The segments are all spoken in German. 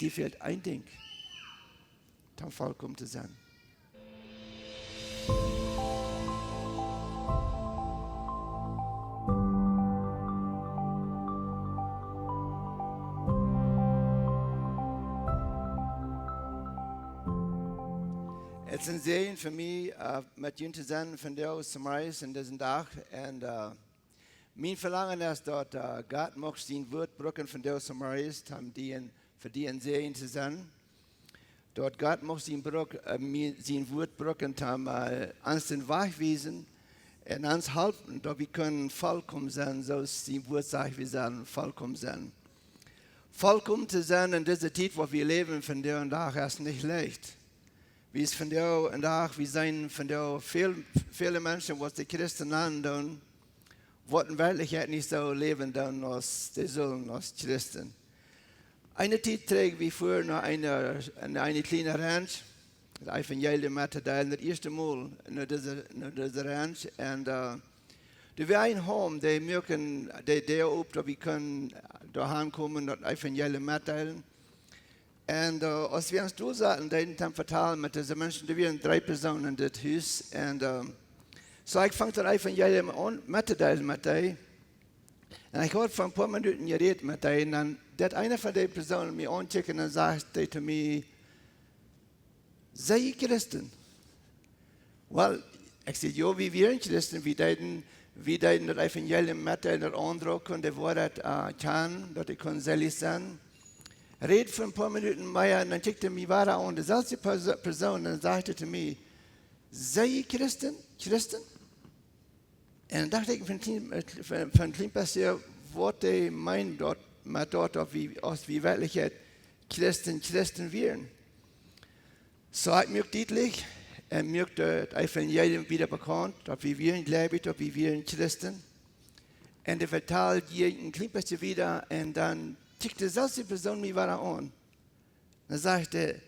die fehlt ein Ding, dann vollkommen zu sein. Het is een zegen voor mij met jullie te zijn van jou Samaris in deze dag. En mijn verlangen is dat God mag zijn woord brukken van jou Samaris, voor die een zegen te zijn. Dat God mag zijn woord brukken om ons den Weg wijzen en ons helpen, dat we kunnen volkomen zijn, zoals zijn woord zegt, we zijn volkomen zijn. Volkomen te zijn in deze tijd waar we leven van jou en dag is niet leicht. Wie is van jou en dag, we zijn van jou viele mensen wat de christen aandoen, wat in werkelijkheid niet zo leven doen als de zullen als christen. Eine tijd trek we voor naar een kleine ranch, het evangelium met te delen, het eerste maal naar deze ranch. En er was een home, die op dat we kunnen doorheen komen, dat evangelium met delen. En als we ons daar zaten, dan vertalen met deze mensen, er waren 3 personen in dit huis. En zo ik vang dat evangelium aan met te delen met die. En ik had van een paar minuten gereed met die. En dan dat een van die personen mij aankijken en zegt hij te mij, zij je christen? Wel, ik zei, ja, we waren christen. We deden dat evangelium met die, dat aandrukken, dat woord kan, dat ik kon zelf zijn. Reed voor een paar minuten meer en dan kijkte hij mij waar aan. Dezelfde persoon en zei te mij, zij je christen? En dan dacht ik van een klein passeer, wat hij meint dat, met dat als we werkelijk christen waren. Zo ik merk duidelijk en merkte het evangelium wieder bekannt, dat we waren gläubig, dat we waren christen. En de vertaalde je een klein passeer wieder en dan kijkte dezelfde persoon mij weer aan. Dan sagte,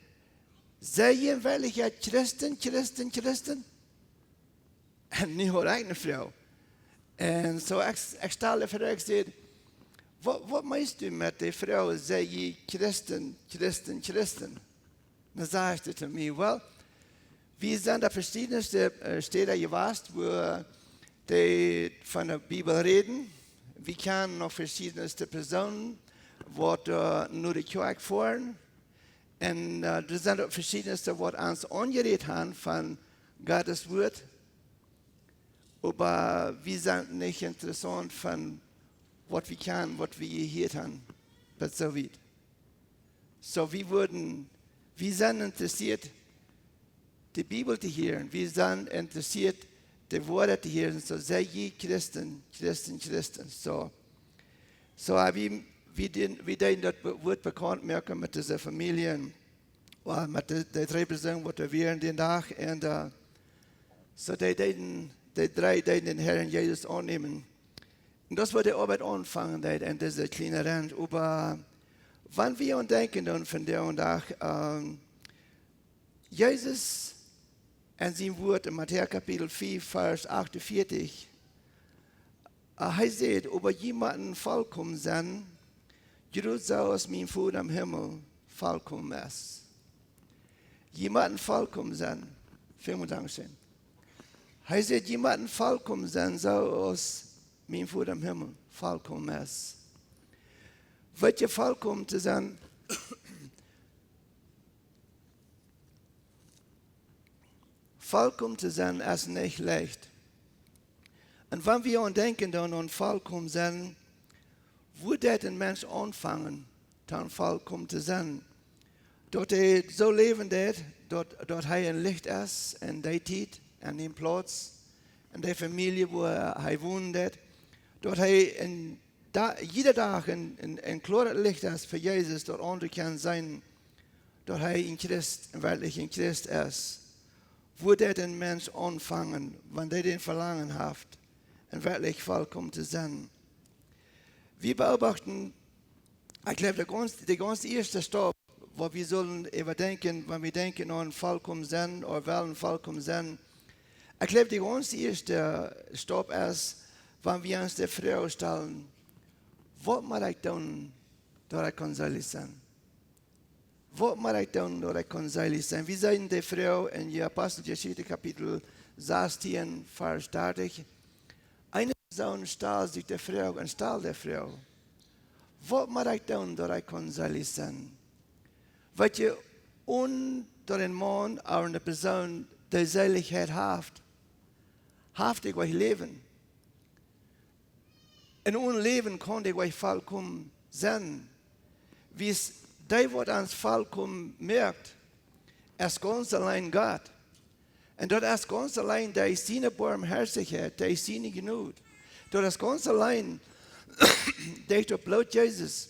zij je in werkelijkheid christen? En niet haar eigen vrouw. En zo ik stelde voor ik zei, wat meest u met die vrouw? Zij je christen? Dan zei ze te mij, wel, we zijn de verschillende steden geweest waar die van de Bijbel reden. We kennen nog verschillende personen wat naar de kerk voeren. En er zijn ook verschillende wat ons aangereed hebben van Gottes woord. Maar we zijn niet interessant van wat we kennen, wat we gehoord hebben. Dat zo weit. So we zijn interessiert, de Bijbel te horen. We zijn interessiert, de woorden te horen. So zij je christen. So we deden dat woord bekend maken met deze familie. Met de 3 personen wat we waren die dag. En so die 3 deden den Herrn Jesus aannemen. Und das war die Arbeit anfangen in dieser kleinen Ranch. Aber wenn wir an denken dann von der und Tag, Jesus in seinem Wort in Matthäus Kapitel 4, Vers 48, er sagt, ob jemanden vollkommen sein, Gerut so aus mein Vater am Himmel vollkommen ist. Jemanden vollkommen sein, vielen Dank schön. Er sagt, jemanden vollkommen sein, so aus mein Vater am Himmel vollkommen ist. Wird je vollkommen zu sein, vollkommen zu sein ist nicht leicht. Und wenn wir an denken dann an vollkommen sein, wo der ein Mensch anfangen, dann vollkommen zu sein. Dort er so leben wird, dort er ein Licht ist, in der Zeit, an dem Platz, in der Familie, wo er wohnt, dort er jeder Tag ein klares Licht ist für Jesus, dort andere kann sein, dort er ein Christ, wirklich ein Christ ist. Wo der den Mensch anfangen, wenn der den Verlangen hat, und wirklich vollkommen zu sein. Wir beobachten, ich glaube, der ganz erste Stopp, wo wir sollen überdenken, wenn wir denken an vollkommen sein oder wollen vollkommen sein. Ich glaube, der ganz erste Stopp ist, wenn wir uns der Frage stellen, was muss ich tun, dass ich selig sein? Wat moet ik doen dat ik kan selig zijn? Wie zijn die vrouw in je Apostelgeschichte kapitel 16, vers 30? Eine Person stahl sich der Frau und stahl der Frau. Wat moet ik doen dat ik kan selig zijn? Wat je onder een man of een persoon die Seligkeit heeft ik wel leven. In ons leven kan ik wel volkomen zijn. Wie die wat ons volkomen merkt, is ganz allein Gott. En dat is ganz allein die zijn barmherzigheid, die zijn genoeg. Dat is ganz allein dat op bloot Jezus,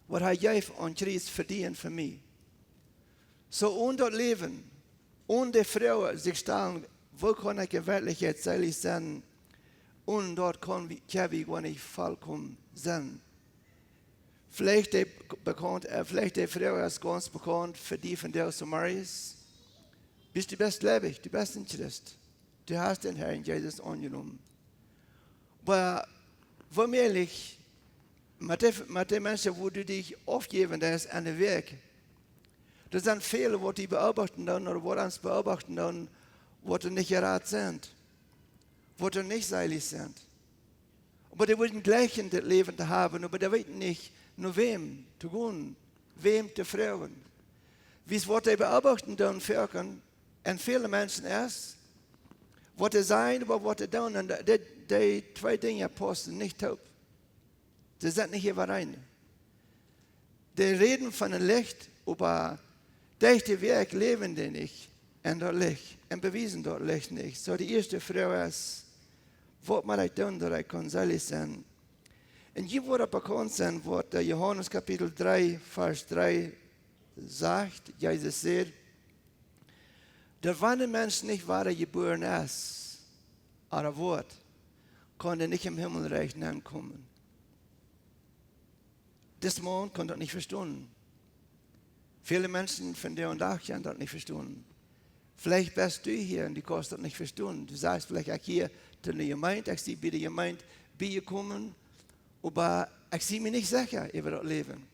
wat hij geeft aan Christus verdient voor mij. Zo onder dat leven, onder vrouwen zich staan, wo kan ik in werkelijkheid selig zijn, und dort kann wir gar nicht vollkommen sein. Vielleicht die Frau ist ganz bekannt für die von der Samaris. Bist du best lebendig, du bist in Christ. Du hast den Herrn Jesus angenommen. Aber womöglich, mit den Menschen, wo du dich aufgeben, das ist ein Weg. Das sind Fehler, die beobachten dann, oder wo uns beobachten dann, wo du nicht gerade sind. Wo du nicht selig sind. Aber die wollen gleich in das Leben haben, aber die wissen nicht, nur wem zu gehen, wem zu fragen. Wie es die beobachten dann wirken, und viele Menschen erst, was sie sein, aber was sie tun, und die zwei Dinge passen nicht taub. Sie sind nicht überein. Die reden von dem Licht, aber durch den Weg leben die nicht in das Licht, und beweisen das Licht nicht. So die erste Frau ist, wat moet ik doen dat ik kan selig zijn? En hier wordt bekannt zijn wat Johannes kapitel 3, vers 3 sagt. Jezus zegt, dat wanneer een mens niet waar geboren is, oder wordt, kan niet im Himmelreich aankomen. Das man kann das nicht verstehen. Viele Menschen von der und auch können das nicht verstehen. Vielleicht bist du hier und du kannst das nicht verstehen. Du sagst vielleicht auch hier, zu der Gemeinde, ich sehe bei der Gemeinde beikommen, aber ich sehe mich nicht sicher über das Leben.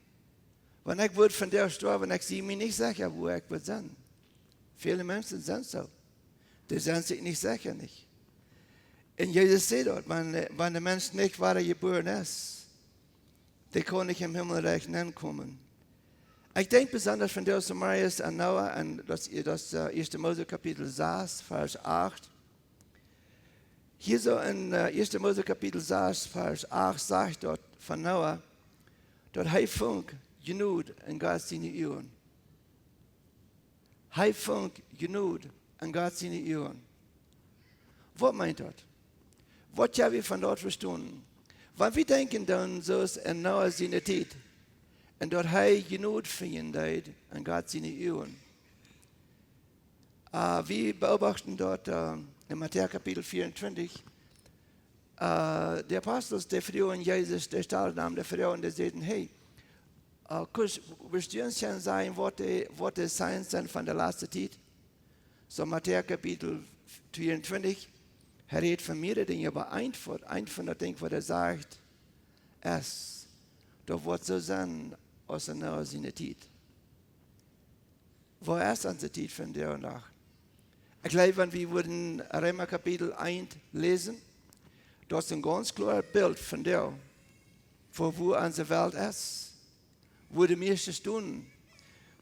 Wenn ich würde von der sterben, ich sehe mich nicht sicher, wo ich würde sein. Viele Menschen sind so. Die sind sich nicht sicher nicht. Und Jesus sagt dort, wenn der Mensch nicht wahr geboren ist, der kann nicht im Himmelreich ankommen. Ich denke besonders von der Samaris an Noah, an das 1. Mose Kapitel 6, Vers 8. Hier so in 1. Mose Kapitel 6, Vers 8 sagt dort von Noah, dort hij funk genoeg in Gott seine Ohren. Hij funk genoeg in Gott seine Ohren. Was meint das? Was haben wir von dort verstanden? Wenn wir denken dann so in Noah seine Zeit, und dort hij genoeg findet in Gott seine Ohren. Wir beobachten dort in Matthäus Kapitel 24, der Apostel, der Frau und Jesus, der Stahlname der Frau, und der sagten, hey, willst du uns schon sagen, was die Signs sind von der letzten Zeit? So Matthäus Kapitel 24, er redet von mehreren Dingen, aber ein von den Dingen, was sagt, ist, da wird so sein, aus der Nähe seiner Zeit. Wo ist unsere Zeit von der und nach? Ich glaube, wenn wir würden Römer Kapitel 1 lesen, das ist ein ganz klares Bild von der, wo unsere Welt ist, wo die meisten Stunden,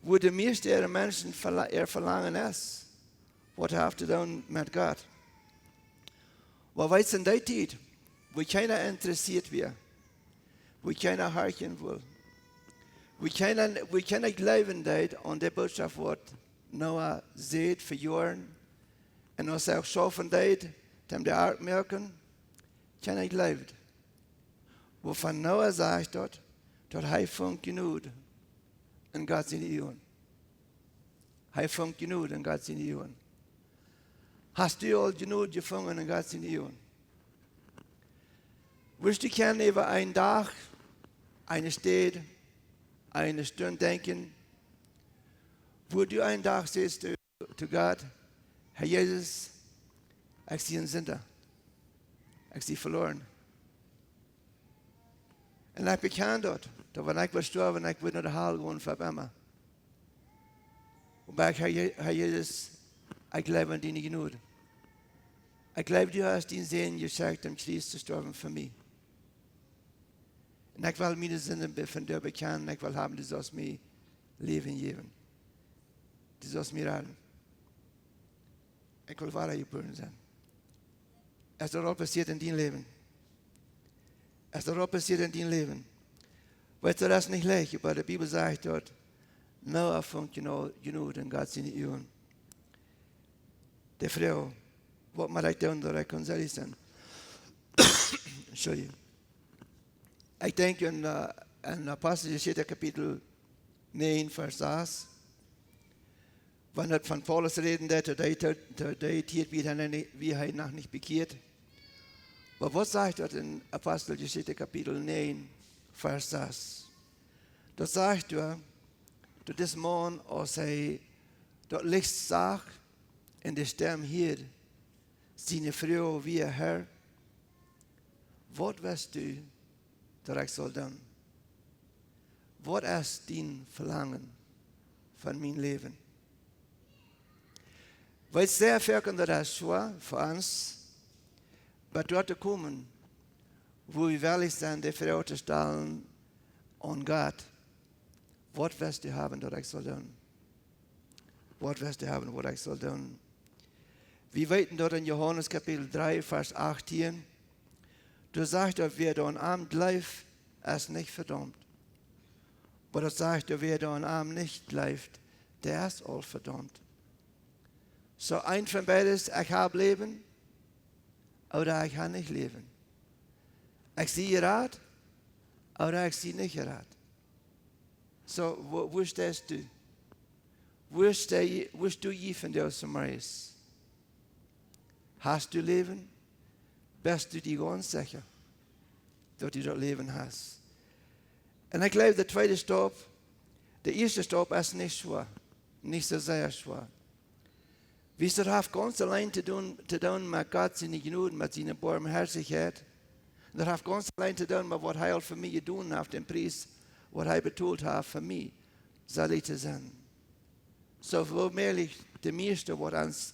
wo die meisten ihrer Menschen ihr Verlangen ist, was haben zu tun mit Gott. Weil weißt du, in der Zeit, wo keiner interessiert wird, wo keiner horchen will, wo keiner glauben an der Botschaft, was Noah sieht für Jahren, und was auch schaffen deed, dem der Art merken, keiner glaubt. Wovon Noah sagt dort hij funkt genoeg in Gott seine Ohren. Hij funkt genoeg in Gott seine Ohren. Hast du all genug gefunden in Gott seine Ohren? Willst du gerne über einen Tag, eine Stadt, eine Stunde denken, wo du einen Tag siehst zu Gott, Herr Jesus, ich sehe einen Sünder. Ich sehe verloren. Und ich bekenne dort, da wenn ich gestorben, ich würde nach der Hölle gehen für immer. Und bij Herr Jesus, ik geloof aan die genade. Ik geloof, du hast den Segen geschenkt, am Kreuz zu sterben für mich. Und ich will meine Sünden von dir bekennen, ich will haben, du sollst mir Leben geben. Du sollst mir retten. Ich will weitergeboren sein. Es ist auch passiert in deinem Leben. Es ist auch passiert in deinem Leben. Weißt du, das ist nicht leicht, aber die Bibel sagt dort, Noah fängt genug in Gott seine Ohren. Die Frau, was man da tun, da kann sie sein. Entschuldigung. Ich denke in Apostelgeschichte Kapitel 9, Vers 6, wenn er von Paulus reden, der wie er noch nicht bekehrt. Aber was sagt er in Apostelgeschichte Kapitel 9, Vers 6? Da sagt er, dass das Mann, als er dort Licht sah, in der Stimme hier, seine Frau wie Herr, was weißt du, dass ich soll tun? Was ist dein Verlangen von meinem Leben? Weil es sehr viel das ist schwer für uns, bei dort zu kommen, wo wir wirklich sind, die Frau zu stellen und Gott, was wirst du haben, dass ich soll tun? Was wirst du haben, was ich soll tun? Wir weten dort in Johannes Kapitel 3, Vers 18, du sagst, wer da am Abend läuft, ist nicht verdammt. Aber du sagst, wer da am Abend nicht läuft, der ist all verdammt. So ein von beides, ich habe Leben oder ich habe nicht Leben. Ich sehe Rat oder ich sehe nicht Rat. So, wo stehst du? Wo stehst du je von der Samaris? Hast du Leben? Bist du dir ganz sicher, dass du das Leben hast? Und ich glaube, der zweite Stopp, der erste Stopp ist nicht schwer, nicht so sehr schwer. Wir haben ganz allein zu tun mit Gott, seine Gnade, mit seiner Barmherzigkeit. Und das hat ganz allein zu tun mit was er für mich getan hat, den Preis, was er betont hat für mich, soll zu sein. So, womöglich, der meiste, was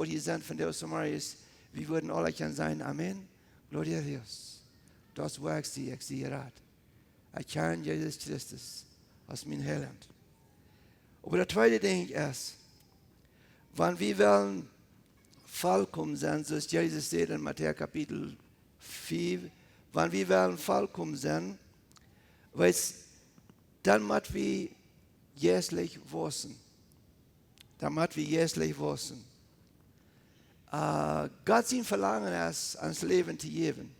hier sind von der Samaris, wir würden alle können sagen, Amen, Gloria a Dios. Das war ich sehe Rat. Ich kenne Jesus Christus als mein Heiland. Aber der zweite Ding ist, wenn wir wollen vollkommen sein, so ist Jesus sagt in Matthäus Kapitel 4, wenn wir wollen vollkommen sein, dann müssen wir jährlich wachsen. Dann müssen wir jährlich wachsen. Gott sein Verlangen ist, ans Leben zu geben.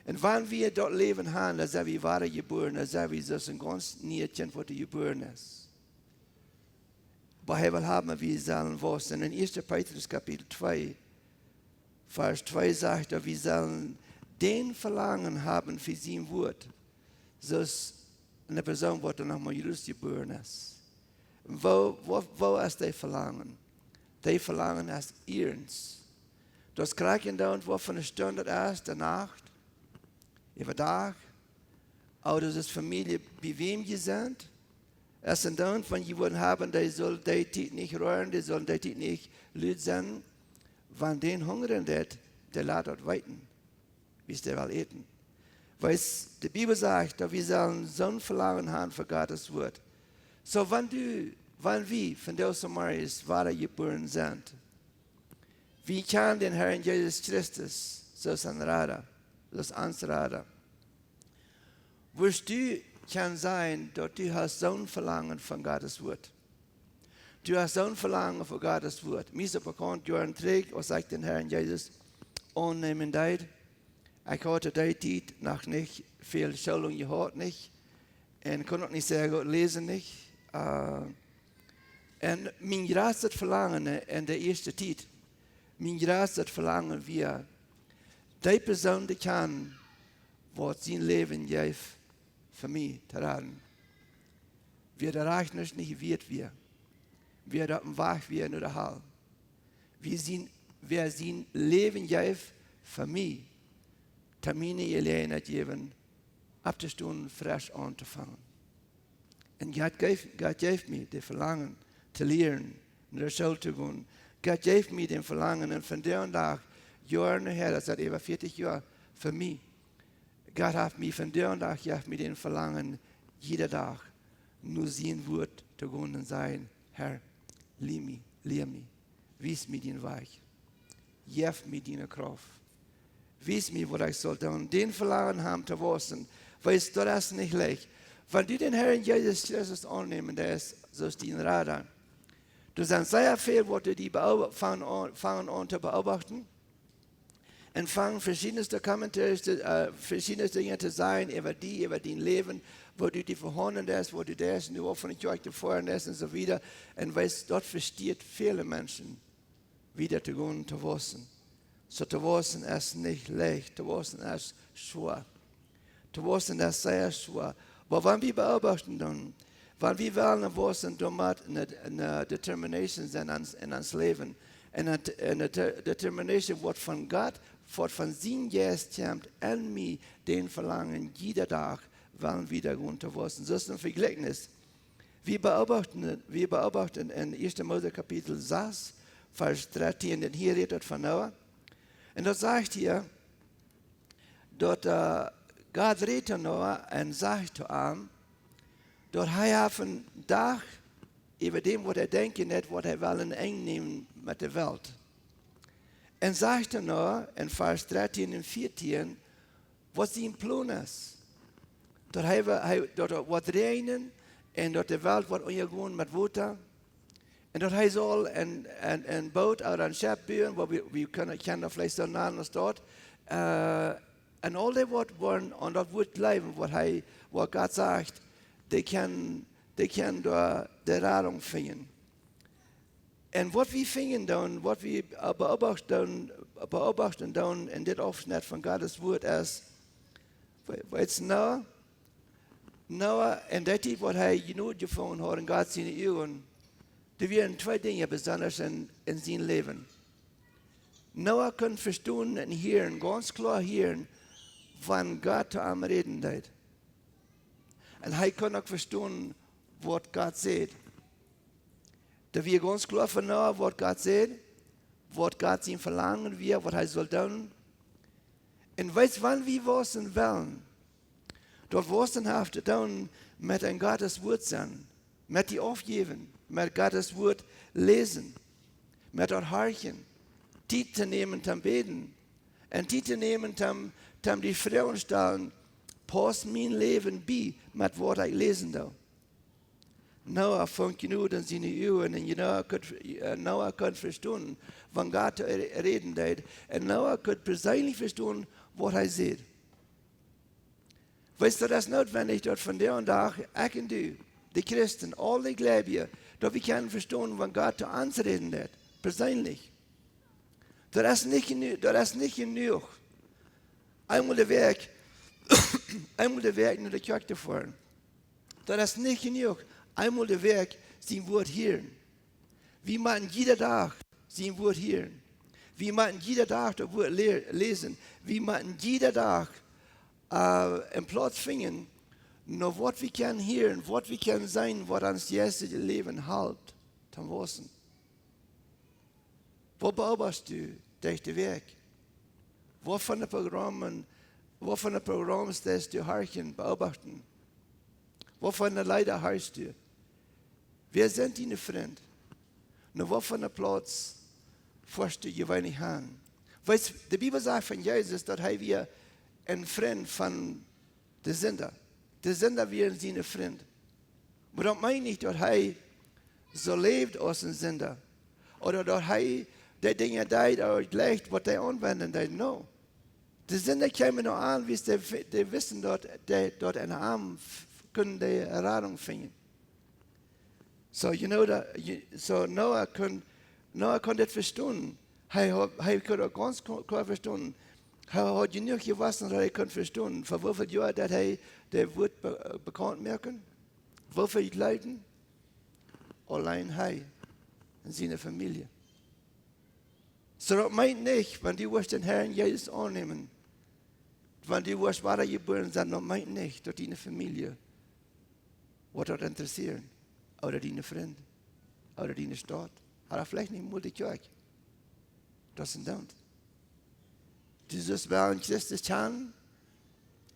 Und wenn wir dort Leben haben, dann sind wir wahre geboren, dann sind wir so ein ganz Niedchen, wo du geboren ist. Aber er will haben, wir sollen wachsen. In 1. Petrus Kapitel 2, Vers 2 sagt er, wir sollen den Verlangen haben für sein Wort. So ist eine Person, die nochmal Jesus geboren ist. Wo ist der Verlangen? Der Verlangen ist ihrens. Das kriegen dann, wo von der Stunde ist, der Nacht, über Tag, oder das ist Familie, bei wem sie sind. Es sind dann, wenn sie wollen haben, die sollen die Zeit nicht rühren, die sollen die Zeit nicht laut sein. Wenn den hungern, der lässt dort weiten, bis der will eten. Weil die Bibel sagt, dass wir sollen so ein Verlangen haben für Gottes Wort. So, wenn wir von der Samaris weitergeboren sind, wir kennen den Herrn Jesus Christus, so ist ein Rader, das ist ein Rader. Wirst du kann sein, dass du hast so ein Verlangen von Gottes Wort. Du hast so ein Verlangen von Gottes Wort. Mir ist bekannt, du hast einen Träg, was sagt den Herrn Jesus, annehmen deid. Ich hatte die Zeit noch nicht viel Schulung gehört, nicht. Und konnte auch nicht sehr gut lesen, nicht. Und mein größtes Verlangen in der ersten Zeit, mein größtes Verlangen wir, die Person, die kann, was sein Leben gibt, für mich zu raten. Wir erreichen es nicht, wird wir. Wir dort wach werden oder Hall. Wir sein Leben gibt, für mich, Termine Gelegenheit geben, ab der Stunde frisch anzufangen. Und Gott gab mir das Verlangen zu lernen, in der Schule zu gehen. Gott gab mir den Verlangen und von der Tag, Jahre her, das hat über 40 Jahre für mich. Gott hat mir von der Tag den Verlangen, jeder Tag nur sehen wird, zu gehen und sein, Herr, lehr mich, wies mir den Weg, gib mir deine Kraft, wies mir, was ich soll tun, den Verlangen haben zu wissen, weißt du, das ist nicht leicht. Wenn du den Herrn Jesus Christus annehmen, der ist so dein Radar. Du sagst sehr viel, was du die fangen an zu beobachten und fangen verschiedenste Kommentare, verschiedenste Dinge zu sein über dein Leben, wo du die verhornen hast, wo du das in die offene Kirche vorhin hast und so weiter. Und weißt, dort versteht viele Menschen, wieder zu gehen, zu wissen. So zu wissen ist nicht leicht, zu wissen ist schwer. Zu wissen ist sehr schwer. Aber wenn wir beobachten, dann, wenn wir wollen wissen, dann hat eine Determination sein in uns Leben. Eine Determination wird von Gott, wird von seinem Geist kommt, an mir den Verlangen, jeder Tag wollen wir da zu wissen. Das ist ein Vergleichnis. Wir beobachten in 1. Mose Kapitel 6, Vers 13, denn hier redet von Noah. Und dort sagt hier, dort Gott redet zu Noah und sagt zu ihm, dort hat einen Tag über dem, was denken hat, was will einnehmen mit der Welt. Und sagt zu Noah in Vers 13 und 14, was sein Plan ist. Dort wird regnen und dort die Welt wird untergehen mit Wasser. Und dort soll ein Boot oder ein Schiff bauen, wo wir können vielleicht so nah als dort. Und all die wollen und dort wird leben, was Gott sagt, die können dort die Rettung finden. Und was wir finden dann, was wir beobachten dann in dem Aufschnitt von Gottes Wort ist, weißt du, Noah in der Zeit, was genug gefunden hat in Gott seine Augen, da wären zwei Dinge besonders in seinem Leben. Noah konnte verstehen und hören, ganz klar hören, wann Gott zu ihm reden wird. Und er konnte auch verstehen, was Gott sagt. Da wir ganz klar von Noah, was Gott sagt, was Gott ihm verlangen wird, was er soll tun. Und weißt du, wann wir wissen wollen? Dort wissen haben zu tun mit ein Gottes Wort sein, mit die Aufgeben, mit Gottes Wort lesen, mit dort horchen, Zeit zu nehmen zum Beten, und Zeit zu nehmen zum die Frauen stellen, passt mein Leben bei, mit was ich lesen da. Noah fängt genug in seine Augen, und Noah konnte verstehen, wann Gott reden wird, und Noah konnte persönlich verstehen, was er sieht. Weißt du, das ist notwendig, dass von der und da, ich und du, die Christen, alle Gläubigen, dass wir können verstehen, wann Gott zu uns reden wird, persönlich. Das ist nicht genug, einmal der Weg in die Kirche zu fahren. Das ist nicht genug, einmal der Weg sein Wort hören. Wir machen jeden Tag sein Wort hören. Wir machen jeden Tag das Wort lesen. Wir machen jeden Tag einen Platz finden, nur was wir können hören, was wir können sein, was uns das Leben hält, zum Wissen. Wo beobachtest du durch den Weg? Wo von den Programmen, das du horchen, beobachten? Wo von den Leuten hörst du? Wer sind deine Freunde? Nur wo von der Platz forschst du je wenig an? Weißt du, die Bibel sagt von Jesus, dass wir ein Freund von den Sünder. Die Sünder wären seine Freund. Aber das meine nicht, dass er so lebt als ein Sünder. Oder dass er die Dinge tut, oder leicht, was er anwenden tut. No. Die Sünder kommen noch an, wie die wissen, dass dort eine Arm können die Errettung finden. So, Noah konnte das verstehen. Er konnte ganz klar verstehen. Er hat genug gewassen, dass er konnte verstehen. Für wie viele Jahre hat er das Wort bekannt merken? Wie viele Leute? Allein er und seine Familie. So, das meint nicht, wenn du den Herrn Jesus annehmen, wenn du weitergeboren sein, das meint nicht, dass deine Familie Wat dat interesseren? Oder deine Freunde? Oder deine Stadt? Hat er vielleicht nicht mal die Kirche? Das sind dann. Dieses Wellen Christus kann,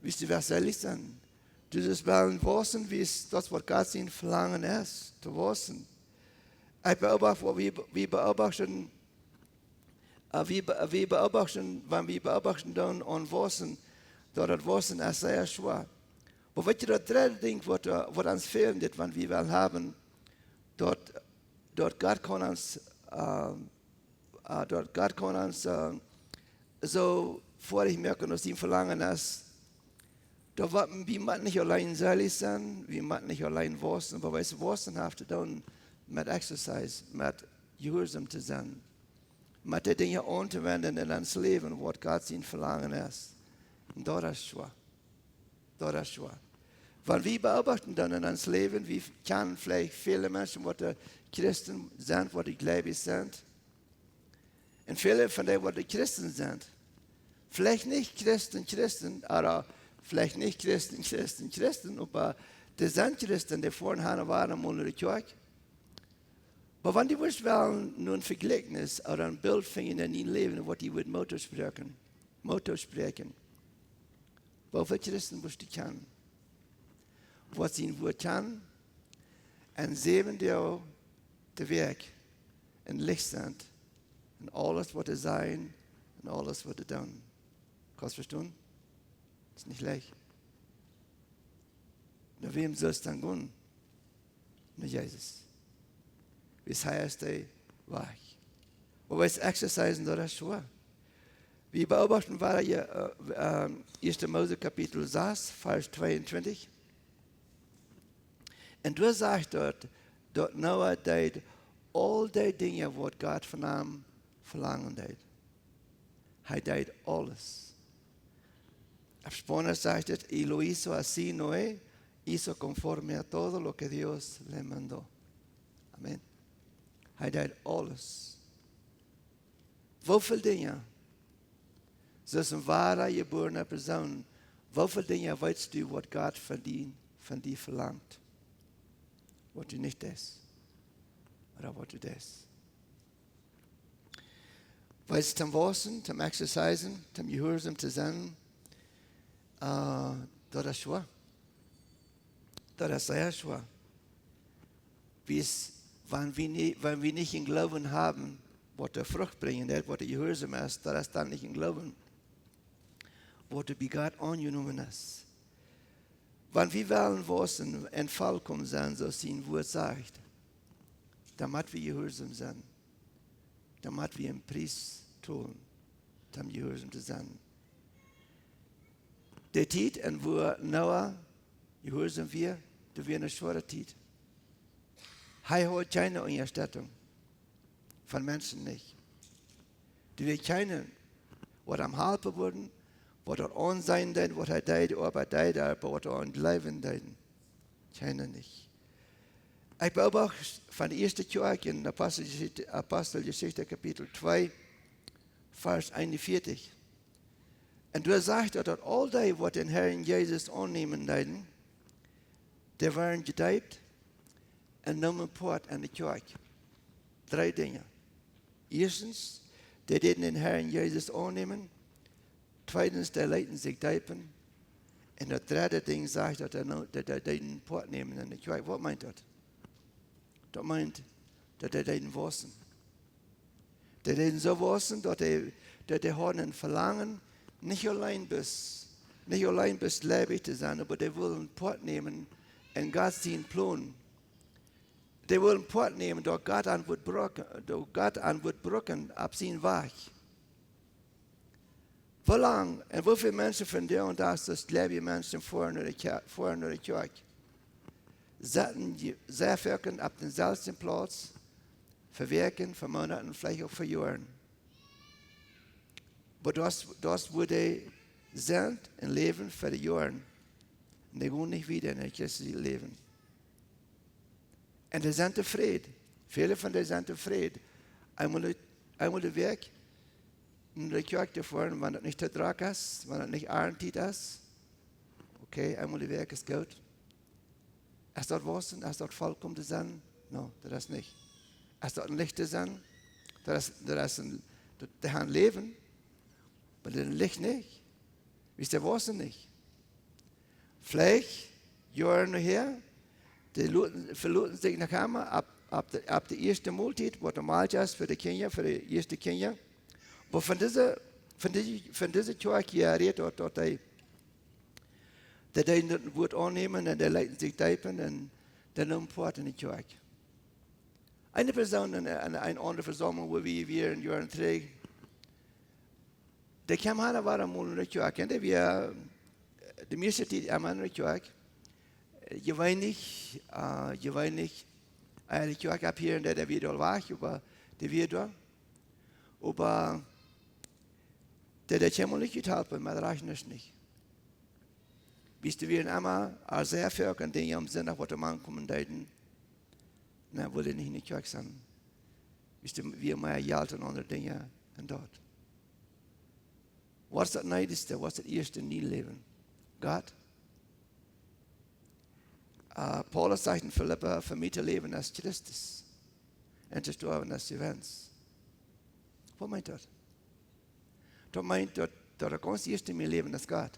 wie sie was ehrlich sind. Dieses Wellen wissen, wie es das, was Gott sein Verlangen ist, zu wissen. Ich beobachte, wir beobachten, wenn wir beobachten dann und wissen, dass das Wissen ist sehr schwer. Aber wenn ihr das dritte Ding, was uns fehlt, wenn wir will haben, dort Gott kann uns, so vorig merken, dass ihm Verlangen ist, da wir nicht allein selig sein, wir müssen nicht allein wissen, aber weißt du, wissen hat dann mit Exercise, mit Gehorsam zu sein, mit den Dingen anzuwenden in uns Leben, was Gott sein Verlangen ist. Und das ist schwer. Das ist schwer. Weil wir beobachten dann in uns Leben, wir kennen vielleicht viele Menschen, die Christen sind, die gläubig sind. Und viele von denen, die Christen sind, vielleicht nicht Christen, aber vielleicht nicht Christen, aber die sind Christen, die vorhin waren in der Kirche. Aber wenn die wollen, nur ein Vergleichnis oder ein Bild finden in ihrem Leben, was die Motto sprechen, wie viele Christen musst du kennen? Was sie in Wort kann, und 7 Jahre der Weg in Licht sind, in alles, was sie sein, und alles, was sie tun. Kannst du verstehen? Das ist nicht leicht. Nach wem sollst du dann gehen? Nach Jesus. Wie heißt der Weg? Aber es exercisen, das ist schwer. Wir beobachten, war hier 1. Mose Kapitel 6, Vers 22. Und du sagst dort Noah deed all die Dinge, was Gott von ihm verlangen deed. Er deed alles. Auf Spanisch sagt es, y lo hizo así Noé, hizo conforme a todo lo que Dios le mandó. Amen. Er deed alles. Hoeveel dingen, zoals een ware geborene persoon, hoeveel dingen weißt du, wat Gott von dir verlangt? Wat du nicht ist, oder was du das. Weil es zum Wissen, zum Exercisen, zum Gehorsam zu sein, das ist schwer. Das ist sehr schwer. Wenn wir nicht in Glauben haben, was der Frucht bringen wird, was der Gehorsam ist, das ist dann nicht in Glauben, was der bei Gott angenommen ist. Wenn wir wollen wissen, ein vollkommen sein, so sein Wort sagt, damit wir gehorsam sein, damit wir einen Preis tun, um gehorsam zu sein. Die Zeit, in wo Noah gehorsam wird, das wird eine schwere Zeit. Er hat keine Unterstützung von Menschen nicht. Die wird keine, was am Halten wurden, was er an sein deed, was er deed, aber was er an Leben deed. Keiner nicht. Ich beobachte von der ersten Kjoakj in Apostelgeschichte Kapitel 2, Vers 41. Und du sagst, dass all die, was den Herrn Jesus annehmen deiden, die waren gedeiht und nahmen Part an der Kjoakj. 3 Dinge. Erstens, die den Herrn Jesus annehmen. Zweitens, der leiten sich deipen. Und das dritte Ding sagt, dass er den Port nehmen in der Kirche. Was meint das? Das meint, dass er den wissen. Dass er so wissen, dass er haben ein Verlangen, nicht allein bis lebendig zu sein, aber die wollen Port nehmen und Gott seinen Plan. Die wollen Port nehmen, dass Gott an wird brücken ab seinen Weg. Wie lange und wie viele Menschen von dir und das gläubige Menschen vor der Kirche sitzen sehr viel auf dem selben Platz, verwirken, für Monaten, vielleicht auch für Jahren. Aber das wo die sind und leben für die Jahre. Und die gehen nicht wieder in das christliche Leben. Und die sind zufrieden. Viele von denen sind zufrieden. Einmal der Weg in die Kirche zu fahren, wenn das nicht der Druck ist, wenn das nicht Ahrentiet ist. Okay, einmal der Weg ist gut. Ist dort Wasser? Ist dort vollkommen zu sein? No, das ist nicht. Ist dort ein Licht zu sein? Das ist ein Leben, aber das Licht nicht. Wie ist der Wasser nicht? Vielleicht, Jahre nachher, die verloren sich nach Hause ab der ersten Mahlzeit, was normal ist für die Kinder, für die ersten Kinder. Aber von dieser Kjoakj redet dort, die das Wort annehmen und die leiten sich deipen und dann umporten in die Kjoakj. Eine Person in eine andere Versammlung, wo wir in Jahren trägen, der kam her, war einmal in der Kjoakj, und wir die meiste Zeit einmal in der Kjoakj. Je weinig, die Kjoakj ab hier in der wieder war, aber der wieder. Aber der kann man nicht getan, man reicht nicht. Bis wir einmal als sehr viel an den am Sinn, was der Mann kommen daten, na, wollte nicht in die Kjoakj sein. Bis wir mal Geld und andere Dinge und dort. Was ist das Neideste, was ist das erste in deinem Leben? Gott. Paulus sagt in Philippa, für mich zu leben als Christus und zu sterben als Events. Was meint das? Das meint, dass das ganz erste in meinem Leben ist Gott.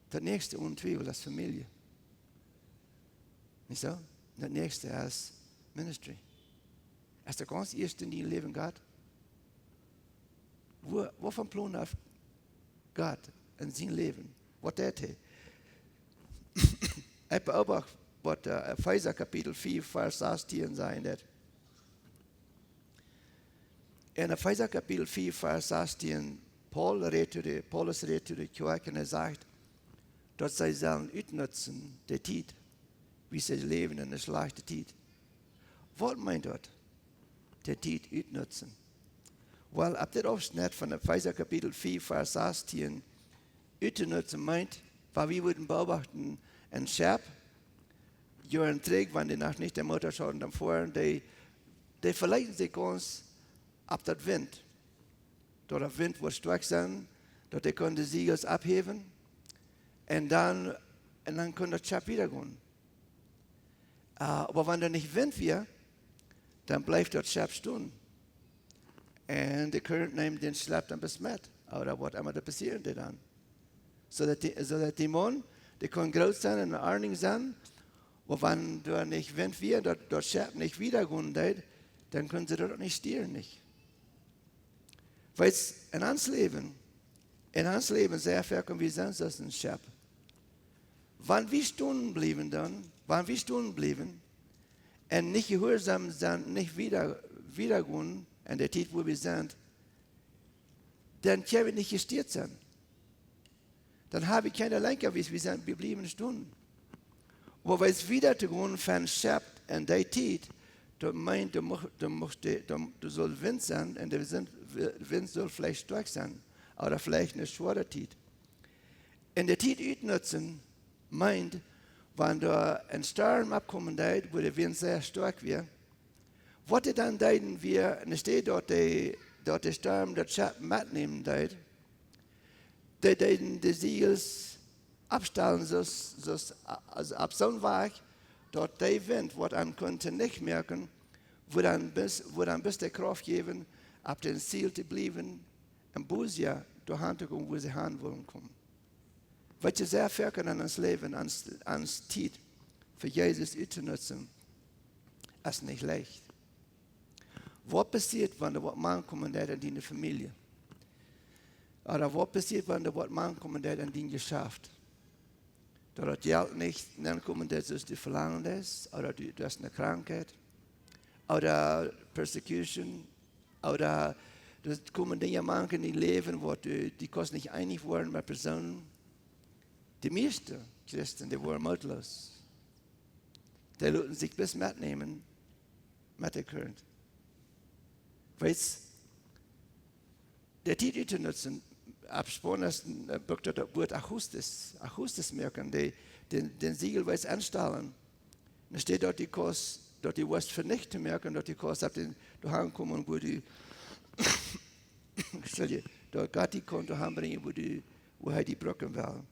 Das nächste untweifelhaft ist Familie. Nicht so? Das nächste ist Ministry. Ist das ganz erste in deinem Leben Gott? Wovon Plan hat Gott in seinem Leben? Was der tut? Ich beobachte, was Epheser Kapitel 4, Vers 16 sagt. In Epheser Kapitel 4, Vers 16, Paulus redet zu der Kjoakj und sagt, dass sie sollen utnutzen die Zeit, wie sie leben in der schlechten Zeit. Was meint das? Die Zeit utnutzen. Weil ab dem Abschnitt von Epheser Kapitel 4, Vers 16, utnutzen meint, weil wir würden beobachten, ein Schaf, Jahren trägt, wenn die Nacht nicht der Mutter schauen, dann fahren, die verleiten sich ganz ab dem Wind. Dort der Wind wird stark sein, dort die können die Siegels abheben und dann können das Schaf wieder gehen. Aber wenn da nicht Wind wird, dann bleibt das Schaf stehen. Und der Current nimmt den Schlepp dann bis mit. Oder was immer da passiert dann. So dass die Mann, die können groß sein und arnig sein, aber wenn da nicht Wind wird, dort Schaf nicht wieder gehen, dann können sie dort nicht stehlen. Nicht. Weil in uns Leben sehr viel können wir sonst als ein Schaf. Wenn wir stehen bleiben und nicht gehorsam sind, nicht wieder gehen, in der Zeit, wo wir sind, dann können wir nicht gestört sein. Dann habe ich keine Lenker, wie wir bleiben stehen. Aber weil es wieder zu gehen von Schab in der Zeit, du meint, du sollst Wind sein, und der Wind soll vielleicht stark sein, oder vielleicht eine schwere Zeit. In der Zeit utnutzen meint, wenn da ein Sturm abkommen wird, wo der Wind sehr stark wird, was dann deuten wir, und es steht dort der Sturm, der Schab mitnehmen deut, die deuten die Siegels abstellen, also ab so einem Weg, dort der Wind, was man konnte nicht merken, wo dann bis der Kraft geben, ab dem Ziel zu bleiben, im Busia, dahin zu kommen, wo sie hin wollen kommen. Was sie sehr viel an uns Leben, ans Zeit für Jesus zu nutzen, ist nicht leicht. Was passiert, wenn der Mann kommt in deine Familie? Oder was passiert, wenn der Mann kommt in dein Geschäft? Da das Geld nicht kommt, dass es die Verlangen ist, oder du hast eine Krankheit, oder Persecution, oder das kommen Dinge manchen in Leben, wo die kosten nicht einig worden mit Personen. Die meisten Christen, die waren mutlos. Die lassen sich bis mitnehmen mit der Current. Weißt der Titel zu nutzen, absponnen, das Wort Achustes merken, den Siegel weiß anstellen. Da steht dort die Kurs, dort die Wurst vernichten merken, dort die Kurs ab den kommen, wo die, dort Gott die Konto bringen, wo die Brücken will.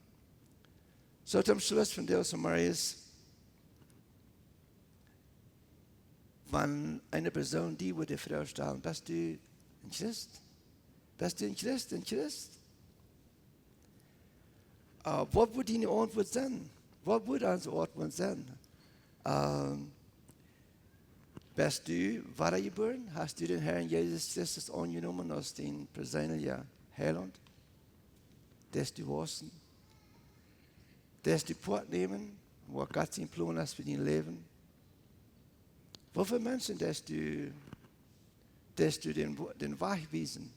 So zum Schluss von der Samaris, wenn eine Person die würde Frau stellen, bist du ein Christ? Bist du ein Christ, ein Christ? Was wird deine Antwort sein? Was wird unsere Antwort sein? Bist du wiedergeboren? Hast du den Herrn Jesus Christus angenommen als den persönlichen Heiland? Dass du waschen? Dass du Port nehmen, wo Gott sein Plan ist für dein Leben? Wofür Menschen, dass du den Weg wiesen?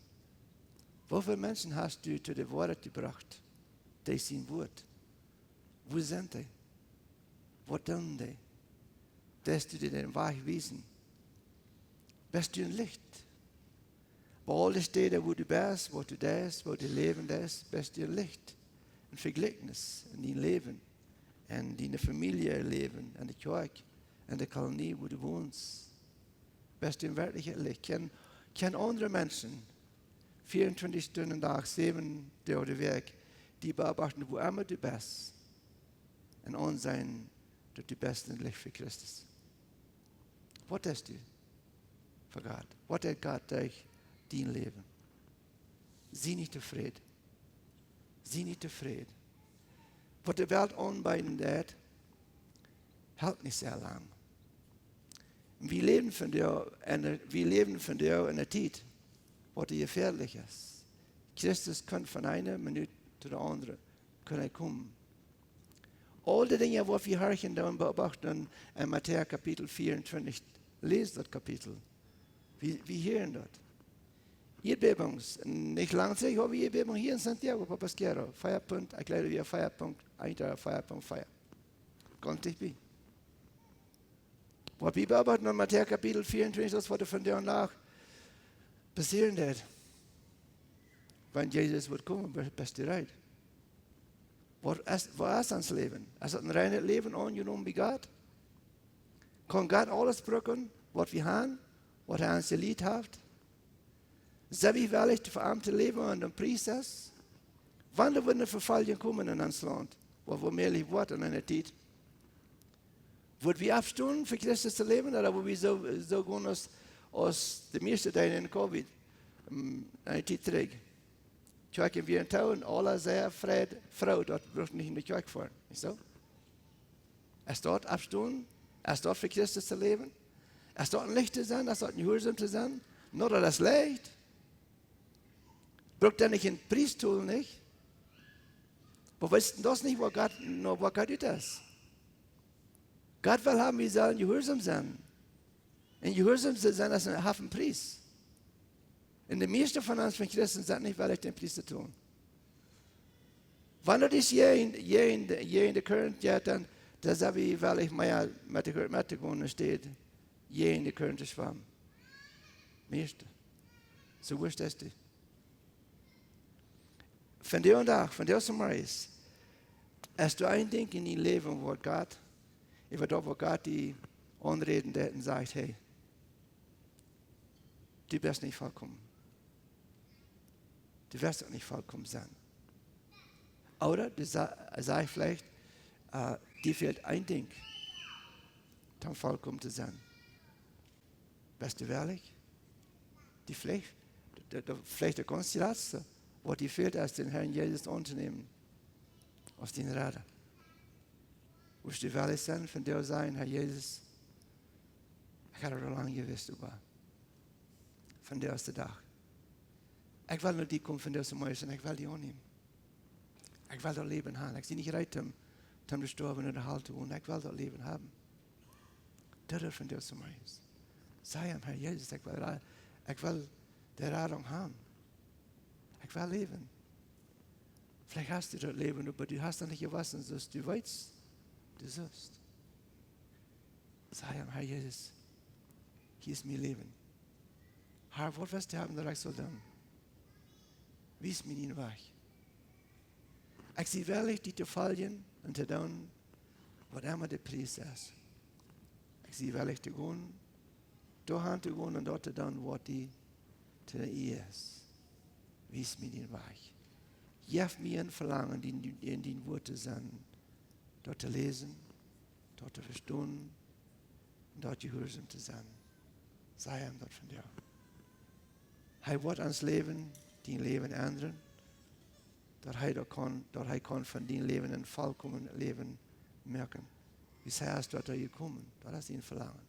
Wofür Menschen hast du zu der Wort gebracht? Das sind Wort. Wo sind die? Was tun die? Dass du dir den Weg wiesen? Bist du ein Licht? Bei allen Städten, wo du bist, wo du bist, wo du leben bist, bist du ein Licht. Ein Vergleichnis in dein Leben, in deine Familie leben, in der Kjoakj, in der Kolonie, wo du wohnst. Bist du ein wirkliches Licht? Kennen andere Menschen 24 Stunden am Tag, 7 Tage der Weg, die beobachten, wo immer du bist, und ansehen, dass du bist ein Licht für Christus. Was ist du für Gott? Was hat Gott durch dein Leben? Sieh nicht zufrieden. Sieh nicht zufrieden. Was die Welt anbieten hat, hält nicht sehr lang. Wir leben von dir in einer Zeit, wo die gefährlich ist. Christus kann von einer Minute zu der anderen kommen. All die Dinge, die wir hören und beobachten in Matthäus Kapitel 24, lest das Kapitel. Wir hören dort. Erdbebungs, nicht lange Zeit habe ich Erdbebung hier in Santiago, Papasquero. Feierpunkt, ich glaube, wir Feierpunkt, Feierpunkt. Ganz bei. Was wir beobachten in Matthäus Kapitel 24, das was von der und nach passieren wird. Wenn Jesus wird kommen, bist du bereit. Was ist ans Leben? Ist es ein reines Leben angenommen wie Gott? Kann Gott alles brücken, was wir haben, was er uns geliebt hat? Sind wir wirklich das verarmte Leben und ein Priester? Wann wird eine Verfallung kommen in unser Land, wo wir mehr Wort in einer Zeit? Wird wir abstunden, für Christus zu leben, oder wo wir so gehen aus der meisten Teile in Covid, eine Zeit zurück? Kjoakj wir in Town, alle sehr froh, dort braucht nicht in die Kjoakj fahren. Nicht so? Es dort abstunden, es dort für Christus zu leben, es dort ein Licht zu sein, es dort ein Gehorsam zu sein, nur das Licht. Braucht er nicht ein Priesttum, nicht? Aber weißt du das nicht, wo Gott ist? Gott will haben, wir sollen Gehorsam sein. In Gehorsam zu sein, ist ein Hafenpriest. Und die meisten von uns, von Christen, sind nicht, weil ich den Priester tun. Wenn du das hier in der Kirche, dann sage ich, weil ich mehr mit der Gründe steht, hier in der Kirche schwamm. Meiste. So wurscht ist die. Von dir und auch, von dir zum Reis, hast du ein Ding in dein Leben, wo Gott, wo Gott die anreden hat und sagt, hey, du bist nicht vollkommen. Du wirst auch nicht vollkommen sein. Oder du sagst vielleicht, dir fehlt ein Ding, um vollkommen zu sein. Bist du ehrlich? Die vielleicht der Konstellation, wo dir fehlt, ist den Herrn Jesus anzunehmen, aus den Rädern. Willst du ehrlich sein, von dir sein, Herr Jesus, ich habe so lange gewusst über, von dir aus der Tag. Ich will nur die kommen von dir zum Mäuschen, ich will die annehmen. Ich will das Leben haben. Ich bin nicht bereit, um zu sterben oder halt zu tun. Ich will das Leben haben. Das ist von dir zum Mäuschen. Sei ihm, Herr Jesus, ich will die Radung haben. Ich will leben. Vielleicht hast du das Leben, aber du hast noch nicht gewusst, dass du weißt, du sollst. Sei ihm, Herr Jesus, hier ist mein Leben. Herr, was wirst du haben, dass ich soll tun? Wies mir den Weg. Ich sehe wirklich die zu fallen und zu tun, was immer der Preis ist. Ich sehe wirklich zu gehen, dahin zu gehen und dort zu tun, was die zu der Ehe ist. Wies mir den Weg. Gib mir ein Verlangen, in den Wort zu sein, dort zu lesen, dort zu verstehen und dort gehorsam zu sein. Sei ihm dort von dir. Hij wordt ons leven, die leven ändern. Dat hij kan van die leven een volkomen leven merken. Wie zei es dort gekommen, dat is ihn verlangen.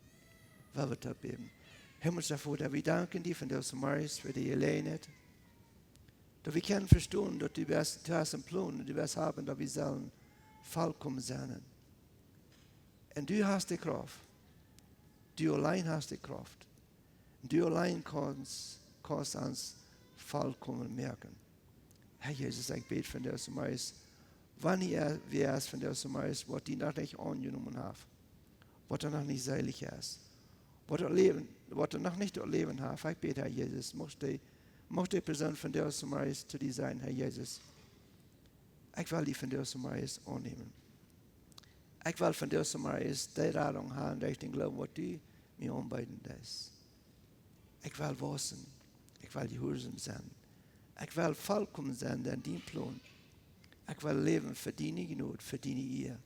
Wel wat opbeben. Hemelse Vater, wir danken dir von diesem Morgens für die Gelegenheit. Dass wir können verstehen, dass du hast einen Plan und du wirst haben, dass wir sollen vollkommen sein. Und du hast die Kraft. Du allein hast die Kraft. Du allein kannst uns vollkommen merken. Herr Jesus, ich bete von diesem Morgens, wann wir es von diesem Morgens, was die noch nicht angenommen haben, was noch nicht seilig ist, was noch nicht erleben haben. Ich bete, Herr Jesus, mocht die Person von diesem Morgens zu dir sein, Herr Jesus. Ich will die von diesem Morgens annehmen. Ich will von diesem Morgens die Radung haben, durch den Glauben, was du mir anbieten lässt. Ich will wissen, ich will gehorsam sein. Ich will vollkommen sein in deinem Plan. Ich will leben für deine Gnade, für deine Ehre.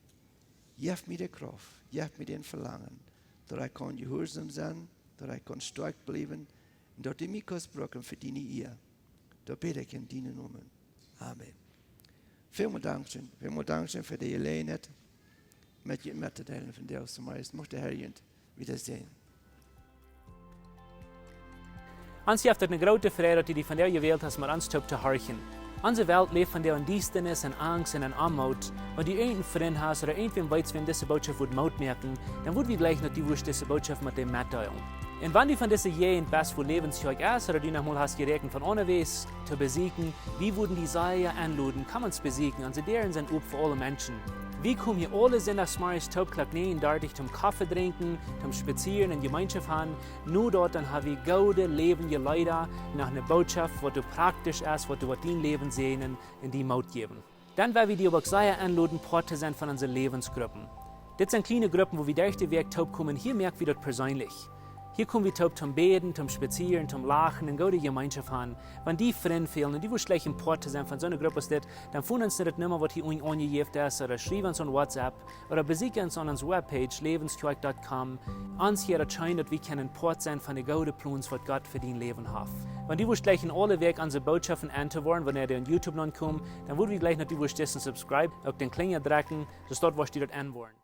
Gib mir die Kraft, gib mir den Verlangen, dass ich kann gehorsam sein, dass ich kann stark bleiben und dass du mich kannst brauchen für deine Ehre. Da bete ich in deinen Namen. Amen. Vielen Dank für die Gelegenheit, mit dir mitzuteilen von dir aus dem Reis. Möchte Herr wiedersehen. Ons heeft het een grote vrede dat die van jou gewählt hast, maar ons te horchen. Onze Welt leeft van der Diestenis en Angst en Armut. Wenn du irgendeinen Freund hast oder irgendwem weißt, wenn diese Botschaft wird Maut merken, dann wird wir gleich noch die Wurst diese Botschaft mit dem mitteilen. Und wenn du von dieser Jehen bist, wo Läwens Kjoakj ist, oder du noch mal hast gerechnet von unterwegs zu besiegen, wie würden die Seier anluden, kann man es besiegen, und sie deren sind up für alle Menschen. Wie kommen hier alle Sonntagsmorgens Taubklack nähen, dort zum Kaffee trinken, zum Spazieren und Gemeinschaft haben. Nur dort dann haben wir gute Leben hier leider nach einer Botschaft, was du praktisch ist, was du was dein Leben sehen und die Maut geben. Dann werden wir die aber sehr anladen, Porte sein von unseren Lebensgruppen. Das sind kleine Gruppen, wo wir durch den Weg taub kommen. Hier merken wir das persönlich. Hier kommen wir taub zum Beten, zum Spazieren, zum Lachen und gute Gemeinschaft haben. Wenn die Freunde fehlen und die wollen schlecht im Porte sein von so einer Gruppe, dann finden uns nicht mehr, was hier uns angegeben ist, oder schreiben uns an WhatsApp, oder besuchen uns an unserer Webpage, läwenskjoakj.com. Uns hier erscheint, dass wir können Port sein von den guten Plänen, was Gott für dein Leben hat. Wenn die wollen gleich in alle Weg unsere Botschaften anzuhören, wenn ihr auf YouTube noch kommt, dann würden wir gleich noch die wollen subscribe, auf den Klinger drücken, dass dort was die dort anwollen.